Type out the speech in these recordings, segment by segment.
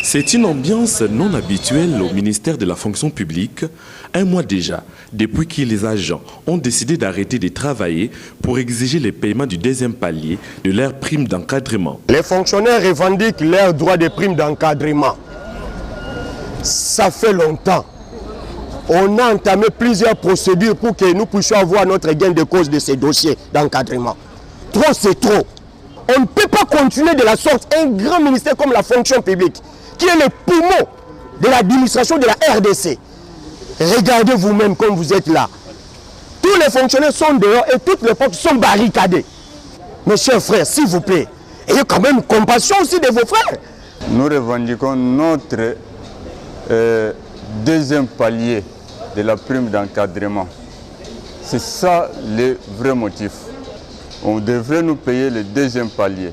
C'est une ambiance non habituelle au ministère de la fonction publique, un mois déjà, depuis que les agents ont décidé d'arrêter de travailler pour exiger le paiement du deuxième palier de leur prime d'encadrement. Les fonctionnaires revendiquent leur droit de prime d'encadrement. Ça fait longtemps. On a entamé plusieurs procédures pour que nous puissions avoir notre gain de cause de ces dossiers d'encadrement. Trop, c'est trop. On ne peut pas continuer de la sorte un grand ministère comme la fonction publique, qui est le poumon de l'administration de la RDC. Regardez vous-même comme vous êtes là. Tous les fonctionnaires sont dehors et toutes les portes sont barricadées. Mes chers frères, s'il vous plaît, ayez quand même compassion aussi de vos frères. Nous revendiquons notre deuxième palier de la prime d'encadrement. C'est ça le vrai motif. On devrait nous payer le deuxième palier.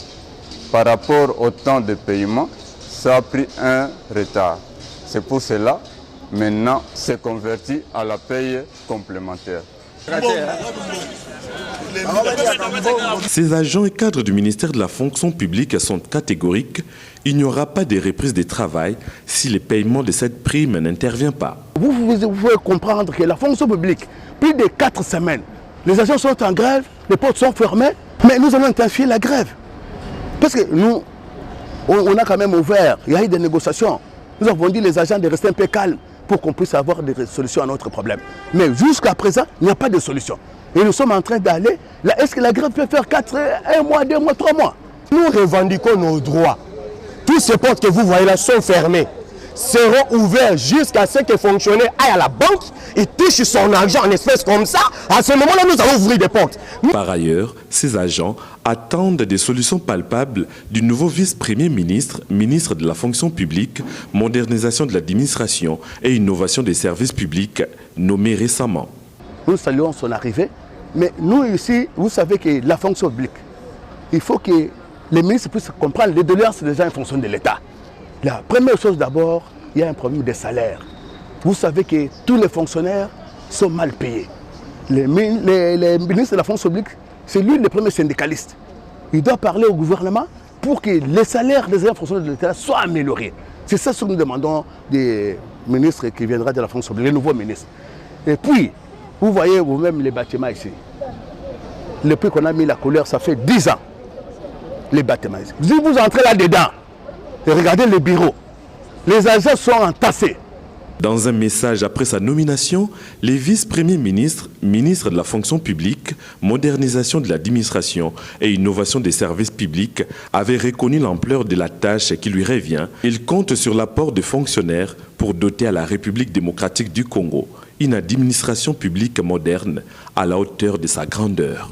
Par rapport au temps de paiement, ça a pris un retard. C'est pour cela, maintenant, c'est converti à la paye complémentaire. Ces agents et cadres du ministère de la fonction publique sont catégoriques. Il n'y aura pas de reprise de travail si le paiement de cette prime n'intervient pas. Vous pouvez comprendre que la fonction publique, plus de 4 semaines, les agents sont en grève, les portes sont fermées, mais nous allons intensifier la grève. Parce que nous, on a quand même ouvert, il y a eu des négociations. Nous avons dit aux agents de rester un peu calmes pour qu'on puisse avoir des solutions à notre problème. Mais jusqu'à présent, il n'y a pas de solution. Et nous sommes en train d'aller. Est-ce que la grève peut faire 1 mois, 2 mois, 3 mois? Nous revendiquons nos droits. Tous ces portes que vous voyez là sont fermées. Seront ouverts jusqu'à ce que le fonctionnaire aille à la banque et touche son argent en espèces comme ça. À ce moment-là, nous allons ouvrir des portes. Par ailleurs, ces agents attendent des solutions palpables du nouveau vice-premier ministre, ministre de la fonction publique, modernisation de l'administration et innovation des services publics, nommé récemment. Nous saluons son arrivée, mais nous ici, vous savez que la fonction publique, il faut que les ministres puissent comprendre les doléances des gens en fonction de l'État. La première chose d'abord, il y a un problème de salaire. Vous savez que tous les fonctionnaires sont mal payés. Les ministres de la fonction publique, c'est lui le premier syndicaliste. Il doit parler au gouvernement pour que les salaires des fonctionnaires de l'État soient améliorés. C'est ça ce que nous demandons des ministres qui viendront de la fonction publique, les nouveaux ministres. Et puis, vous voyez vous-même les bâtiments ici. Depuis qu'on a mis la couleur, ça fait 10 ans. Les bâtiments ici. Si vous entrez là-dedans, et regardez les bureaux, les agents sont entassés. Dans un message après sa nomination, les vice-premiers ministres, ministres de la fonction publique, modernisation de l'administration et innovation des services publics avaient reconnu l'ampleur de la tâche qui lui revient. Il compte sur l'apport de fonctionnaires pour doter à la République démocratique du Congo une administration publique moderne à la hauteur de sa grandeur.